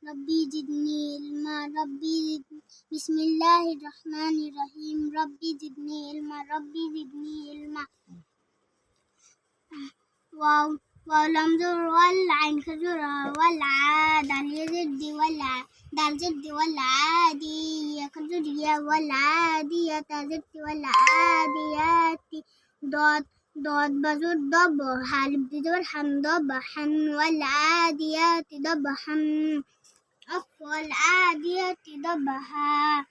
ربي زدني علما بسم الله الرحمن الرحيم ربي زدني علما ربي زدني علما واو ولم زر والعين كزر والعاد اليزد دال زد والعادي كزر والعادية زد والعاديات ضاد بزر ضب حالب بزر حن ضبحا والعاديات ضبحا والعاديات ضبحا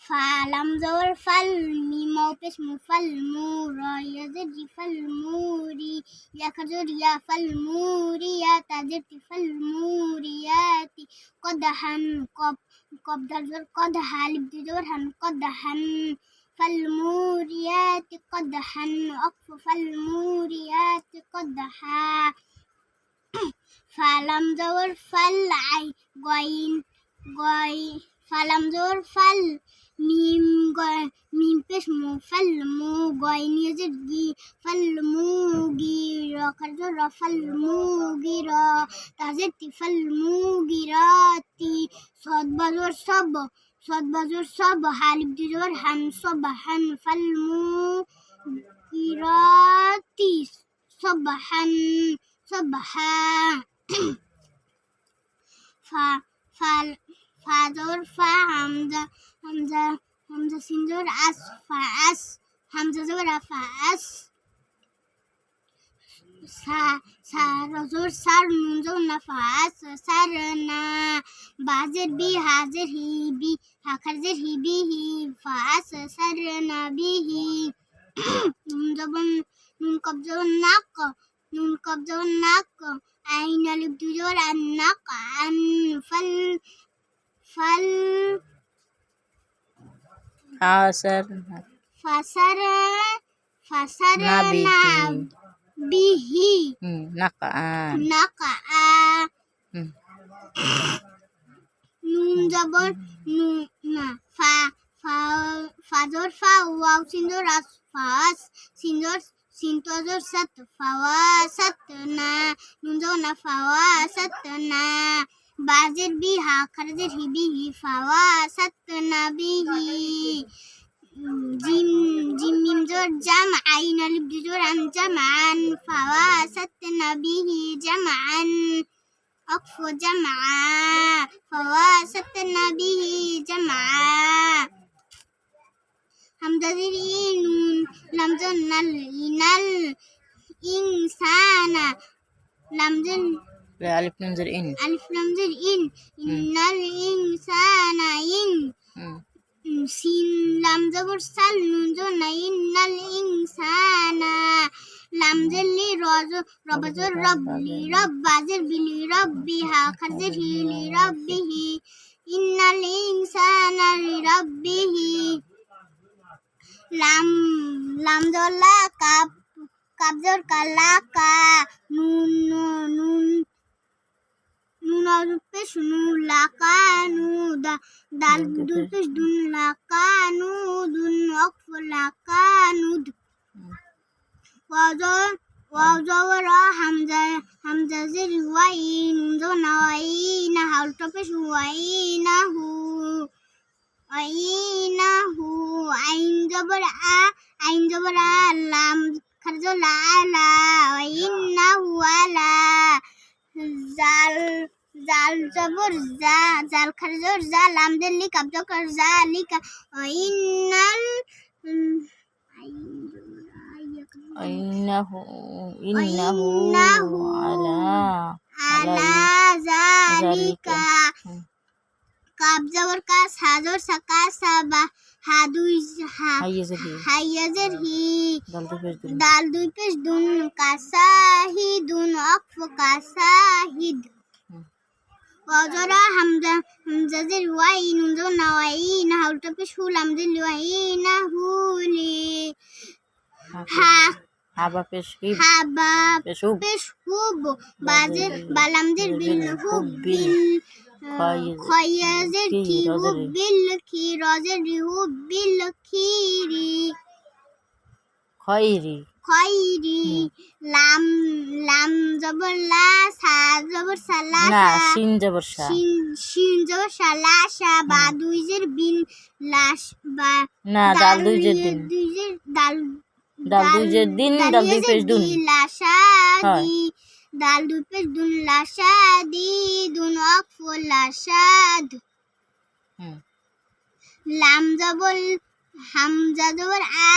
فلم زور فل ميمو بسم فالمورا يزد فالموري يا كزر يا فالموريات زد فالموريات قدحا قب دزر قدحا لب دزر هن قدحا فالموريات قدحا أقف فالموريات قدحا فلم زور فل عين فلم زور فل ميم بسمو فالمو غين يزدي فالموغيرا كزر فالموغيرا تزدت فالموغيراتي صاد بزر صب حالب دزر حن صبحا فالموغيراتي صبحا فازور همزة سنزور فأس همزة زور فأس سارزور سار نونزور نفاس سارنا بازر بي حاضر هي بي هكذر هي به فأس سرنا به نون قبضور النق أين لبدور النق أن فسرنا به نقع نون زبر نون فازور فا واو سندور أس فاس سنتوزر ست فواستنا نونزونا فواستنا بازر بها كرزر به فواستنا به جيم ميم زور جمع عين لب زور عن جمعا فواستنا به جمعا أقف جمعا فواستنا به جمعا همزة نون لمزن الإنسان لمزن ألف ننزل إن إن الإنسان سين لمزة برسل ننزل إن الإنسان لمزل لي ربزر رب لرب بازر لربها كزر لربه إن الإنسان لربه لام زولا كابزور كلاكا نون أوزوبش نون لاكانو دال بدوبش دون لاكانو دون أقف لاكانود وزور همزة زر وين زون وين هالتوبش وينه عين جبر لام كرزو لا وإنه على زال جبر زال كرزور زال لام دلي كبدو كرزالك إنه على ذلك كابزور كاس هازور سكاسبا هايزر هي دال دوي پیش دون كاساهدون أقف كاساهد وزرا همزة زر وين نزون وين هاولت پیش هو لمزل وين هولي هابا پیش هوب بازر بلمزر بالهوب خيازر كي هوب بالكي رازر هوب بالكيري খয়রি লাম লাম জবর লা সা জবর সালা না শিন জবর শা শিন জবর সালা সা বা দুই জের বিন লাশ বা না দাল দুই জের দিন দাল দুই জের দিন দাল দুই পেশ দুন লাশা হয়। দি দাল দুই পেশ দুন লাশা দি দুন অক্ফ লাশাদ লাম জবর হামজা জবর আ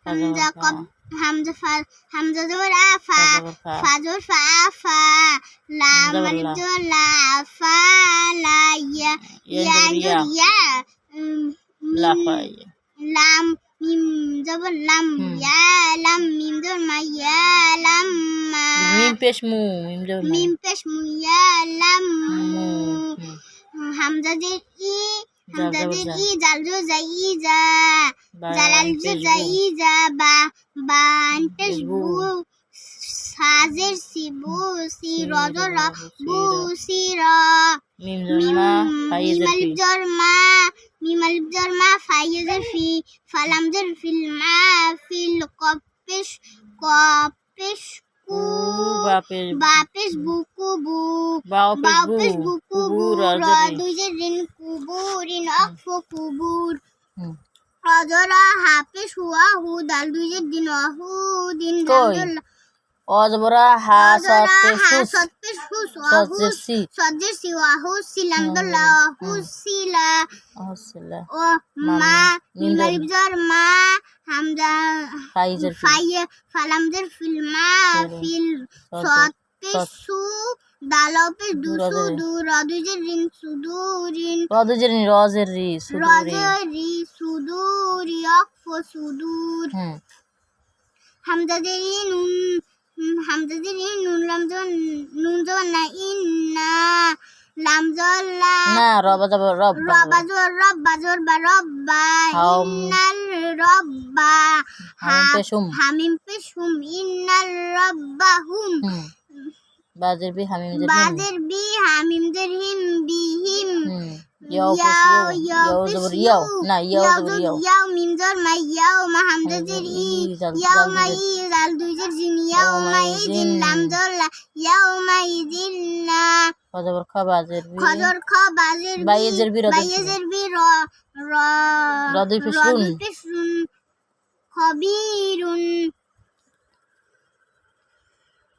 হামজা কব হামজা জবর আ ফা ফা জবর ফা ফা লাম আলিফ জবর লা ফা লা ইয়া ইয়া জবর ইয়া লা ফা লাম মিম জবর লাম ইয়া লাম মিম জবর মা ইয়া লাম মা মিম পেশ মু মিম জবর মিম পেশ মু ইয়া লাম মু হামজা জের ই হামজা জের ই জাল জো জাই জা জালাল জো জাই জা বা বান পেশ বু সাজের সি বু সি রজর বু সি র মিম জবর মা মিম জবর মা মিম আলিফ জবর মা ফাইজের ফি ফালাম জের ফিল মা ফিল কপেশ কু বাপেশ বুকু বু বাপেশ বুকু বু র দুই জের রিন কুবুরিন অক্ফ কুবুর অজরা হাফেশ হুয়া হু দাল দুই জের দিন অহু দিন দাল অজবরা হা সত পেশ হুস সজ্জের সি ওয়াহু সিলাম দল্লা হু সিলা ও মা মিম আলিফ জবর মা হামজা ফালাম জের ফিল মা ফিল সত পেশ সু দাল পেশ দু সু দু র দুই জের রিন সুদুরিন রজের রি সুদুরি অক্ফ সুদুর হামজা জের নুন হামজা জের নুন লাম জবর নুন জবর না ইন্না লাম জবর লা না রবা জবর রব রবা জবর রব্বা জবর বা রব্বা ইন্নাল রব্বা হামিম পেশ হুম ইন্নাল রব্বা হুম বাজের বি হামিম জের হিম বিহিম ইয়াও জবর ইয়াও না ইয়াও জবর ইয়াও মিম জবর মা ইয়াও মা হামজা জের ই ইয়াও মা ই জাল দুই জের জিন ইয়াও মা ইজিন লাম জবর লা ইয়াও মা ইজিন না জবর খ বাজের বি খজর খ বাজের বাইজের বি র দুই পেশ খবিরুন